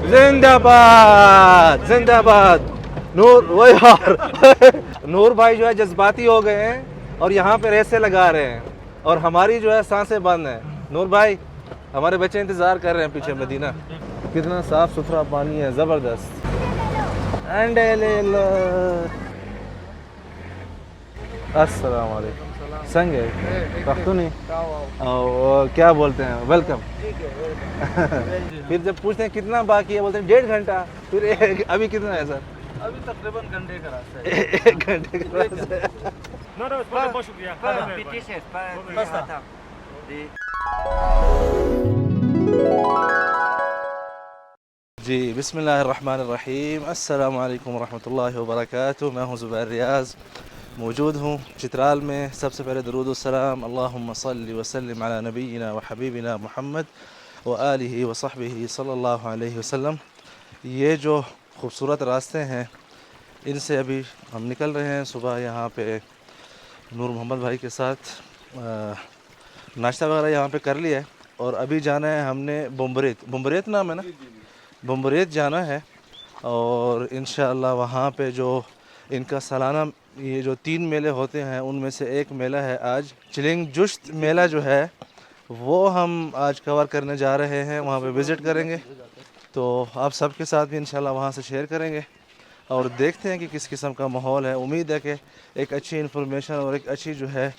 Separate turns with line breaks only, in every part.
जिंदाबाद जिंदाबाद। नूर वो यार नूर भाई जो है जज्बाती हो गए हैं और यहाँ पे रेसे लगा रहे हैं और हमारी जो है सांसें बंद हैं। नूर भाई हमारे बच्चे इंतज़ार कर रहे हैं पीछे मदीना। कितना साफ़ सुथरा पानी है, ज़बरदस्त। अस्सलाम वालेकुम। संग है पख्तूनी और क्या बोलते हैं वेलकम। फिर जब पूछते हैं कितना बाकी है बोलते हैं 1.5 घंटा। फिर अभी कितना है सर?
अभी तकरीबन घंटे का रास्ता है।
1 घंटे का रास्ता है।
बहुत शुक्रिया।
जी बिस्मिल्लाहिर्रहमानिर्रहीम। अस्सलाम वालेकुम रहमतुल्लाहि व बरकातुहू। मैं हूँ ज़ुबैर रियाज़, मौजूद हूँ चित्राल में। सबसे पहले दरूद व सलाम अल्लाहुम्मा सल्लि व सल्लिम अला नबीना व हबीबिना मुहम्मद व आलिहि व सहबिहि सल्लल्लाहु अलैहि वसल्लम। ये जो खूबसूरत रास्ते हैं इनसे अभी हम निकल रहे हैं। सुबह यहाँ पे नूर मोहम्मद भाई के साथ नाश्ता वगैरह यहाँ पे कर लिया है और अभी जाना है हमने बुम्बरेत नाम है ना, बुम्बरेत जाना है। और इंशाअल्लाह वहाँ पे जो इनका सालाना ये जो 3 मेले होते हैं उनमें से एक मेला है आज चिलिंग जुश्त मेला जो है वो हम आज कवर करने जा रहे हैं। वहाँ पे विज़िट करेंगे तो आप सबके साथ भी इंशाल्लाह वहाँ से शेयर करेंगे और देखते हैं कि किस किस्म का माहौल है। उम्मीद है कि एक अच्छी इन्फॉर्मेशन और एक अच्छी जो है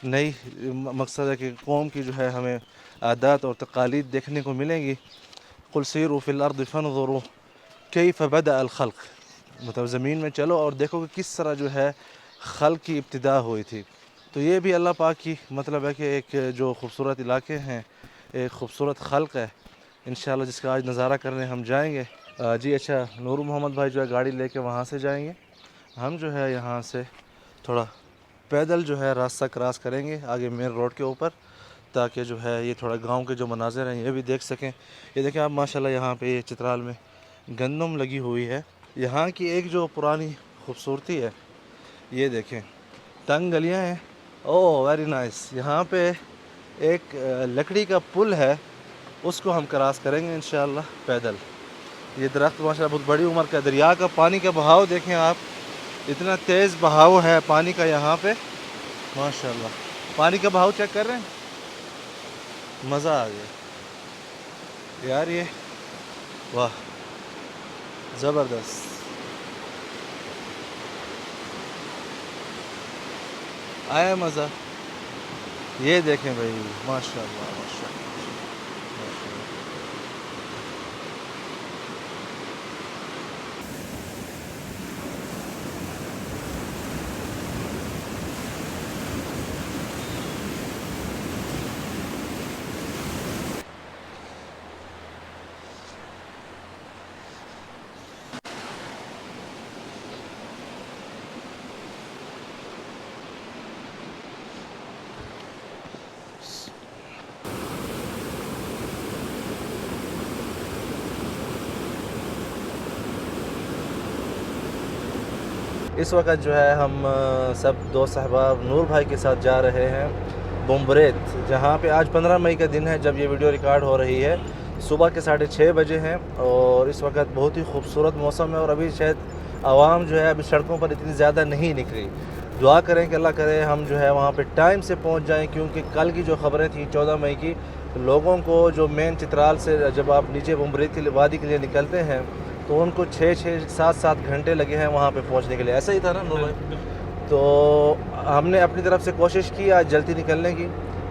नई मकसद है कि कौम की जो है हमें आदात और तकालीद देखने को मिलेंगी। कुल सीरू फिल अर्द फंज़ुरू कैफ़ बदा अल खल्क़, मतलब ज़मीन में चलो और देखो कि किस तरह जो है खल्क़ की इब्तिदा हुई थी। तो ये भी अल्लाह पाक की मतलब है कि एक जो खूबसूरत इलाके हैं, एक खूबसूरत खल्क़ है इंशाअल्लाह जिसका आज नज़ारा करने हम जाएंगे। जी अच्छा, नूर मोहम्मद भाई जो है गाड़ी लेके वहाँ से जाएंगे। हम जो है यहाँ से थोड़ा पैदल जो है रास्ता क्रॉस करेंगे आगे मेन रोड के ऊपर, ताकि जो है ये थोड़ा गांव के जो मनाज़िर हैं ये भी देख सकें। ये देखें आप माशाल्लाह यहाँ पे ये चित्राल में गंदम लगी हुई है। यहाँ की एक जो पुरानी खूबसूरती है ये देखें, तंग गलियाँ हैं। Oh very nice. यहाँ पे एक लकड़ी का पुल है, उसको हम क्रॉस करेंगे इंशाअल्लाह पैदल। ये दरख्त माशाल्लाह बहुत बड़ी उम्र का। दरिया का पानी का बहाव देखें आप, इतना तेज़ बहाव है पानी का यहाँ पे माशाल्लाह। पानी का बहाव चेक कर रहे हैं, मज़ा आ गया यार। ये वाह ज़बरदस्त, आया मज़ा। ये देखें भाई माशाल्लाह माशाल्लाह। इस वक्त जो है हम सब दोस्त अहबाब नूर भाई के साथ जा रहे हैं बुम्बरेत, जहाँ पे आज 15 मई का दिन है जब ये वीडियो रिकॉर्ड हो रही है। सुबह के 6:30 बजे हैं और इस वक्त बहुत ही खूबसूरत मौसम है और अभी शायद आवाम जो है अभी सड़कों पर इतनी ज़्यादा नहीं निकली। दुआ करें कि अल्लाह करे हम जो है वहाँ पे टाइम से पहुँच जाएँ, क्योंकि कल की जो ख़बरें थी 14 मई की, लोगों को जो मेन चित्राल से जब आप नीचे बुम्बरेत के लिए वादी के लिए निकलते हैं तो उनको 6-7 घंटे लगे हैं वहाँ पे पहुँचने के लिए। ऐसा ही था ना नूर भाई? तो हमने अपनी तरफ से कोशिश की आज जल्दी निकलने की,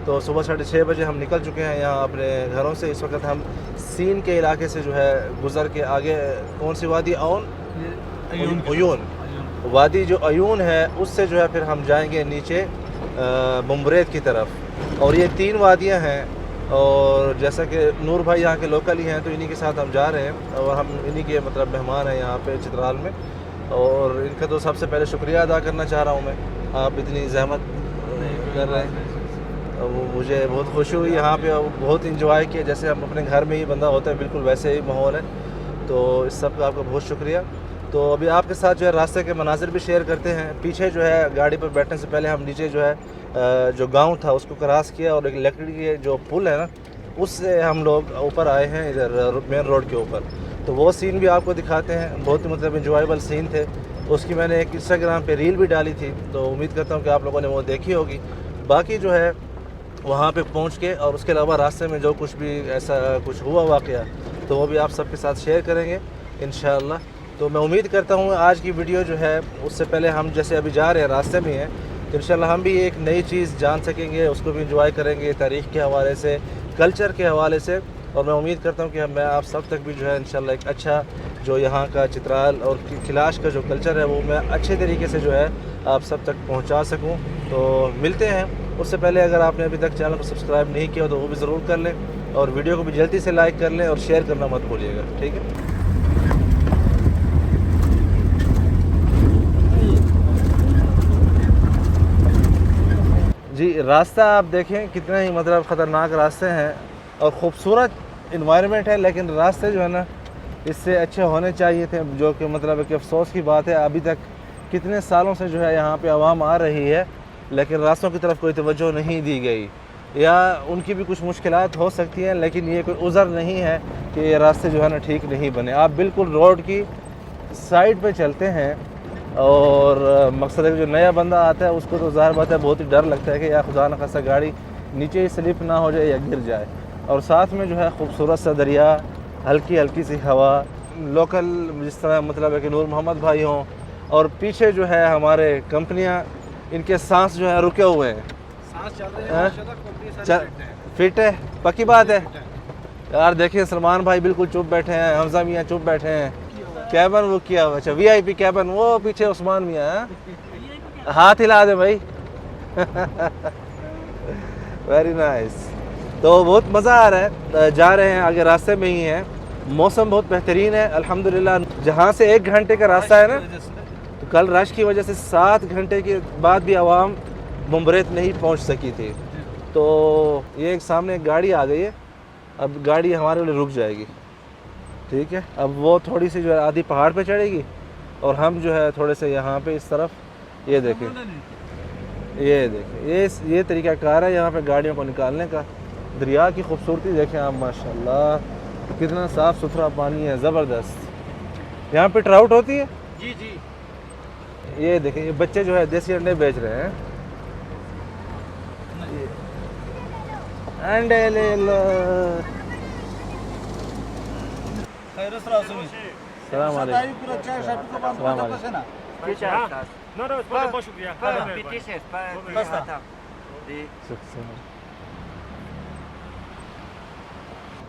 तो सुबह 6:30 बजे हम निकल चुके हैं यहाँ अपने घरों से। इस वक्त हम सीन के इलाके से जो है गुज़र के आगे कौन सी वादी अयून वादी जो अयून है उससे जो है फिर हम जाएंगे नीचे बुम्बरेत की तरफ। और ये 3 वादियाँ हैं और जैसा कि नूर भाई यहाँ के लोकल ही हैं तो इन्हीं के साथ हम जा रहे हैं और हम इन्हीं के मतलब मेहमान हैं यहाँ पे चित्राल में। और इनका तो सबसे पहले शुक्रिया अदा करना चाह रहा हूँ मैं, आप इतनी जहमत कर रहे हैं। वो मुझे बहुत खुशी हुई यहाँ पे, बहुत इंजॉय किया जैसे हम अपने घर में ही बंदा होता है, बिल्कुल वैसे ही माहौल है। तो इस सब का आपका बहुत शुक्रिया। तो अभी आपके साथ जो है रास्ते के मनाजिर भी शेयर करते हैं। पीछे जो है गाड़ी पर बैठने से पहले हम नीचे जो है जो गांव था उसको क्रॉस किया और एक लकड़ी के जो पुल है ना उससे हम लोग ऊपर आए हैं इधर मेन रोड के ऊपर। तो वो सीन भी आपको दिखाते हैं। बहुत मतलब इंजॉयबल सीन थे। उसकी मैंने एक इंस्टाग्राम पे रील भी डाली थी, तो उम्मीद करता हूँ कि आप लोगों ने वो देखी होगी। बाकी जो है वहाँ पे पहुँच के और उसके अलावा रास्ते में जो कुछ भी ऐसा कुछ हुआ वाक़या, तो वो भी आप सबके साथ शेयर करेंगे इंशाअल्लाह। तो मैं उम्मीद करता हूँ आज की वीडियो जो है, उससे पहले हम जैसे अभी जा रहे हैं रास्ते में हैं, तो इंशाअल्लाह हम भी एक नई चीज़ जान सकेंगे, उसको भी इंजॉय करेंगे तारीख़ के हवाले से, कल्चर के हवाले से। और मैं उम्मीद करता हूँ कि मैं आप सब तक भी जो है इंशाअल्लाह एक अच्छा जो यहाँ का चित्राल और खिलाश का जो कल्चर है वो मैं अच्छे तरीके से जो है आप सब तक पहुँचा सकूँ। तो मिलते हैं। उससे पहले अगर आपने अभी तक चैनल को सब्सक्राइब नहीं किया तो वो भी ज़रूर कर लें, और वीडियो को भी जल्दी से लाइक कर लें और शेयर करना मत भूलिएगा, ठीक है। जी, रास्ता आप देखें कितना ही मतलब ख़तरनाक रास्ते हैं और ख़ूबसूरत इन्वायरमेंट है, लेकिन रास्ते जो है ना इससे अच्छे होने चाहिए थे, जो कि मतलब एक अफ़सोस की बात है। अभी तक कितने सालों से जो है यहाँ पे आवाम आ रही है, लेकिन रास्तों की तरफ कोई तवज्जो नहीं दी गई, या उनकी भी कुछ मुश्किलात हो सकती हैं, लेकिन ये कोई उज़र नहीं है कि ये रास्ते जो है ना ठीक नहीं बने। आप बिल्कुल रोड की साइड पे चलते हैं, और मकसद है कि जो नया बंदा आता है उसको तो ज़ाहिर बात है बहुत ही डर लगता है कि या खुदा न खास्ता गाड़ी नीचे ही स्लिप ना हो जाए या गिर जाए। और साथ में जो है खूबसूरत सा दरिया, हल्की हल्की सी हवा, लोकल जिस तरह मतलब है कि नूर मोहम्मद भाई हों, और पीछे जो है हमारे कंपनियां, इनके सांस जो है रुके हुए हैं।
सांस चल रही है,
फिट है, पक्की बात है यार। देखिए सलमान भाई बिल्कुल चुप बैठे हैं, हमजा मियाँ चुप बैठे हैं, कैबन वो किया हुआ, अच्छा VIP कैबन, वो पीछे उस्मान मियाँ हैं, हाथ हिला दे भाई। Very nice. तो बहुत मज़ा आ रहा है, जा रहे हैं आगे, रास्ते में ही है, मौसम बहुत बेहतरीन है अल्हम्दुलिल्लाह। जहाँ से 1 घंटे का रास्ता है ना, तो कल रश की वजह से 7 घंटे के बाद भी आवाम मुंबरेत नहीं पहुँच सकी थी। तो ये एक सामने एक गाड़ी आ गई है, अब गाड़ी हमारे लिए रुक जाएगी, ठीक है। अब वो थोड़ी सी जो है आधी पहाड़ पे चढ़ेगी और हम जो है थोड़े से यहाँ पे इस तरफ, ये देखें, ये तरीका कार है यहाँ पे गाड़ियों को निकालने का। दरिया की खूबसूरती देखें आप, माशाल्लाह कितना साफ़ सुथरा पानी है, ज़बरदस्त। यहाँ पे ट्राउट होती है
जी जी।
ये देखें, ये बच्चे जो है देसी अंडे बेच रहे हैं। अंडे ले लो। सलाम वालेकुम। सलाम वालेकुम।
बहुत शुक्रिया।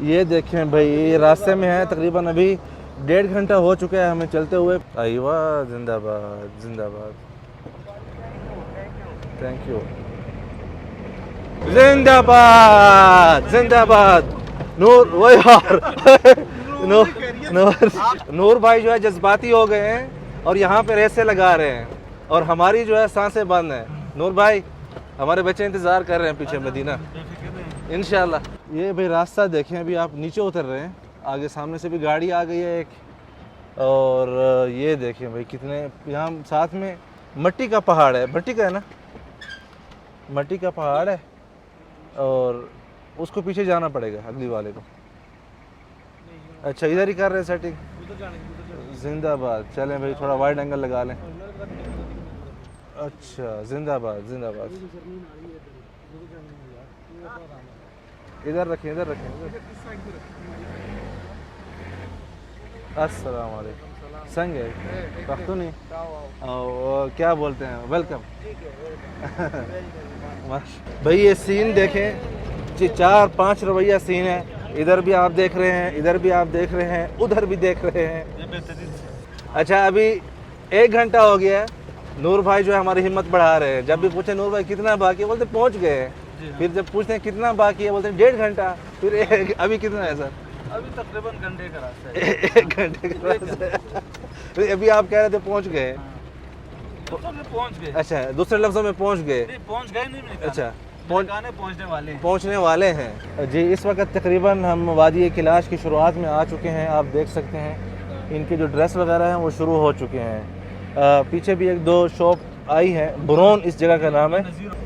ये देखें भाई, ये रास्ते में है, तकरीबन अभी 1.5 घंटा हो चुका है हमें चलते हुए। आईवा, जिंदाबाद जिंदाबाद, थैंक यू, जिंदाबाद जिंदाबाद। नूर वो यार नूर भाई जो है जज्बाती हो गए हैं और यहाँ पे रेसे लगा रहे हैं, और हमारी जो है सांसें बंद हैं। नूर भाई, हमारे बच्चे इंतज़ार कर रहे हैं पीछे मदीना, इंशाल्लाह। ये भाई रास्ता देखें, अभी आप नीचे उतर रहे हैं, आगे सामने से भी गाड़ी आ गई है एक, और ये देखें भाई कितने यहाँ साथ में मट्टी का पहाड़ है, मट्टी का है ना, मट्टी का पहाड़ है, और उसको पीछे जाना पड़ेगा अगली वाले को। अच्छा, इधर ही कर रहे हैं सेटिंग, जिंदाबाद। चलें भाई, थोड़ा वाइड एंगल लगा लें। अच्छा, जिंदाबाद जिंदाबाद। इधर रखें, इधर रखें। अस्सलाम वालेकुम। संग है पख्तूनी, और क्या बोलते हैं, वेलकम। भाई ये सीन देखें, 4-5 रवैया सीन है। इधर भी आप देख रहे हैं, इधर भी आप देख रहे हैं, उधर भी देख रहे हैं। अच्छा, अभी 1 घंटा हो गया है, नूर भाई जो है हमारी हिम्मत बढ़ा रहे हैं। जब भी पूछे नूर भाई कितना बाकी है, बोलते पहुंच गए हैं। फिर जब पूछते हैं कितना बाकी है, बोलते हैं 1.5 घंटा। फिर अभी कितना है सर?
अभी तकरीबन घंटे का रास्ता है।
1 घंटे का रास्ता है। तो अभी आप कह रहे थे पहुंच गए।
पहुंच गए।
अच्छा, दूसरे लफ्जों में पहुंच गए।
पहुंच गए नहीं,
अच्छा,
पहुंचने
वाले हैं जी। इस वक्त तकरीबन हम वादी किलाश की शुरुआत में आ चुके हैं। आप देख सकते हैं इनके जो ड्रेस वगैरह हैं वो शुरू हो चुके हैं। पीछे भी 1-2 शॉप आई है, बुरोन इस जगह का नाम है।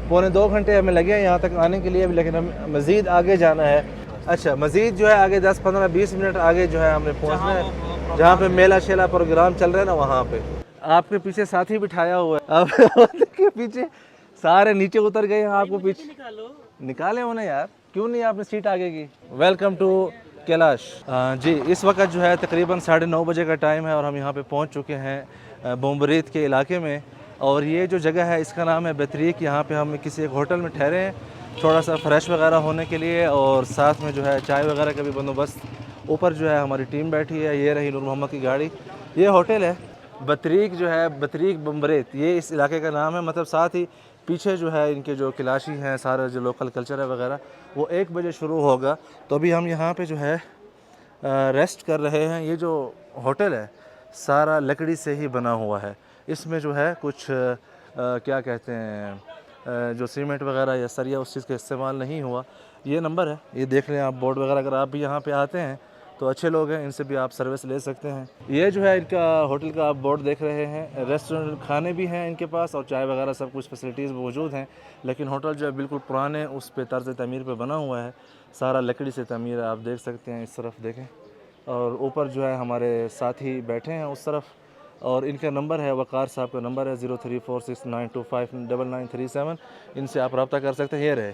1.25 घंटे हमें लगे हैं यहाँ तक आने के लिए, लेकिन हम मज़ीद आगे जाना है। अच्छा, मज़ीद जो है आगे 10-15-20 मिनट आगे जो है हमने पहुँचना है। जहाँ पे मेला शेला प्रोग्राम चल रहे हैं ना वहाँ पे। आपके पीछे साथी बिठाया हुआ है, आप के पीछे सारे नीचे उतर गए हैं, आपको पीछे निकाले हो ना यार, क्यों नहीं आपने सीट आगे की। Welcome to Kailash. जी इस वक्त जो है तकरीबन 9:30 बजे का टाइम है और हम यहाँ पे पहुँच चुके हैं बोम्बरीत के इलाके में। और ये जो जगह है इसका नाम है बतरीक। यहाँ पे हम किसी एक होटल में ठहरे हैं थोड़ा सा फ्रेश वगैरह होने के लिए, और साथ में जो है चाय वगैरह का भी बंदोबस्त। ऊपर जो है हमारी टीम बैठी है, ये रही नूर मोहम्मद की गाड़ी। ये होटल है बतरीक, जो है बतरीक बोम्बरीत, ये इस इलाके का नाम है। मतलब साथ ही पीछे जो है इनके जो किलाशी हैं, सारा जो लोकल कल्चर है वगैरह, वो 1 बजे शुरू होगा। तो अभी हम यहाँ पे जो है रेस्ट कर रहे हैं। ये जो होटल है सारा लकड़ी से ही बना हुआ है। इसमें जो है कुछ क्या कहते हैं जो सीमेंट वगैरह या सरिया उस चीज़ का इस्तेमाल नहीं हुआ। ये नंबर है, ये देख लें आप बोर्ड वगैरह। अगर आप भी यहाँ पे आते हैं तो अच्छे लोग हैं, इनसे भी आप सर्विस ले सकते हैं। ये जो है इनका होटल का आप बोर्ड देख रहे हैं। रेस्टोरेंट खाने भी हैं इनके पास और चाय वगैरह सब कुछ फैसिलिटीज़ मौजूद हैं। लेकिन होटल जो है बिल्कुल पुराने उस पे तर्ज तमीर पे बना हुआ है, सारा लकड़ी से तमीर है। आप देख सकते हैं, इस तरफ देखें। और ऊपर जो है हमारे साथी बैठे हैं उस तरफ, और इनका नंबर है, वकार साहब का नंबर है 0346925997। इनसे आप रब्ता कर सकते हैं। ये रहे,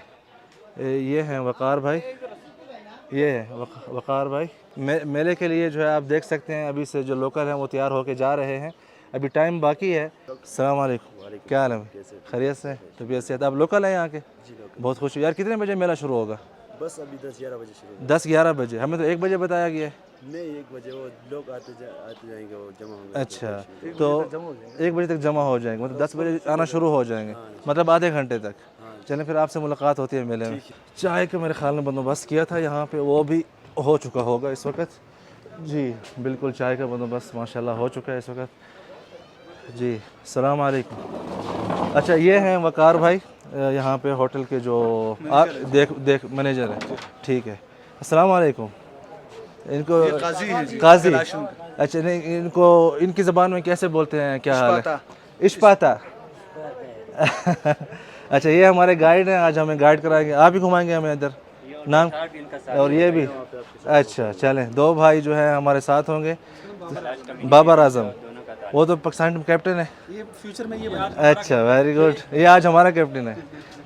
ये हैं वकार भाई, ये है वकार भाई। मेले के लिए जो है आप देख सकते हैं अभी से जो लोकल हैं वो तैयार होके जा रहे हैं, अभी टाइम बाकी है। अस्सलाम वालेकुम, क्या हाल है? खैरियत से, तबीयत से? आप लोकल हैं यहाँ के? बहुत खुश यार। कितने बजे मेला शुरू होगा?
बस अभी 10-11 बजे शुरू।
10-11 बजे? हमें तो 1 बजे बताया गया है।
नहीं, 1 बजे वो लोग आते जाएंगे, वो जमा होंगे।
अच्छा, तो 1 बजे तक जमा हो जाएंगे, मतलब 10 बजे आना शुरू हो जाएंगे, मतलब आधे घंटे तक। चलें फिर आपसे मुलाकात होती है मेले में। चाय का मेरे ख्याल में बंदोबस्त किया था यहाँ पे, वो भी हो चुका होगा इस वक्त। जी बिल्कुल, चाय का बंदोबस्त माशाल्लाह हो चुका है इस वक्त। जी अस्सलाम वालेकुम। अच्छा, ये हैं वकार भाई, यहाँ पे होटल के जो देख मैनेजर है। ठीक है, अस्सलाम वालेकुम। इनको काजी, अच्छा नहीं, इनको इनकी ज़बान में कैसे बोलते हैं, क्या हाल है? इश्पाता। अच्छा, ये हमारे गाइड हैं, आज हमें गाइड कराएंगे, आप ही घुमाएंगे हमें इधर। नाम और ये भी? अच्छा चलें, 2 भाई जो है हमारे साथ होंगे। बाबर आजम, वो तो पाकिस्तान में कैप्टन है,
ये फ्यूचर में ये
अच्छा वेरी गुड। ये आज हमारा कैप्टन है,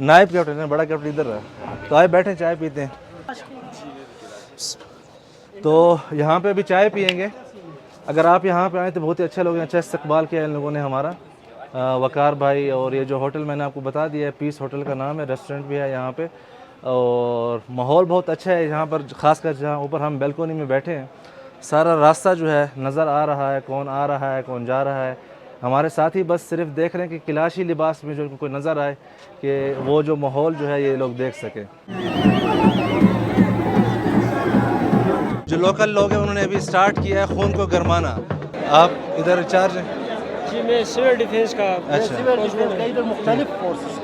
नायब कैप्टन है, बड़ा कैप्टन इधर है। तो आए बैठे चाय पीते हैं। तो यहाँ पे अभी चाय पियेंगे। अगर आप यहाँ पे आए तो बहुत ही अच्छे लोग हैं, अच्छा इस्तकबाल किया इन लोगों ने हमारा, वकार भाई। और ये जो होटल मैंने आपको बता दिया है, पीस होटल का नाम है, रेस्टोरेंट भी है यहाँ पे, और माहौल बहुत अच्छा है यहाँ पर। ख़ासकर जहाँ ऊपर हम बैल्कोनी में बैठे हैं, सारा रास्ता जो है नज़र आ रहा है, कौन आ रहा है कौन जा रहा है। हमारे साथी बस सिर्फ देख रहे हैं कि किलाशी लिबास में जो कोई नज़र आए, कि वो जो माहौल जो है ये लोग देख सकें। जो लोकल लोग हैं उन्होंने अभी स्टार्ट किया है खून को गरमाना। आप इधर इंचार्ज हैं?
जी, मैं सिविल डिफेंस का।
अच्छा,
मुख्तलिफ फोर्सेस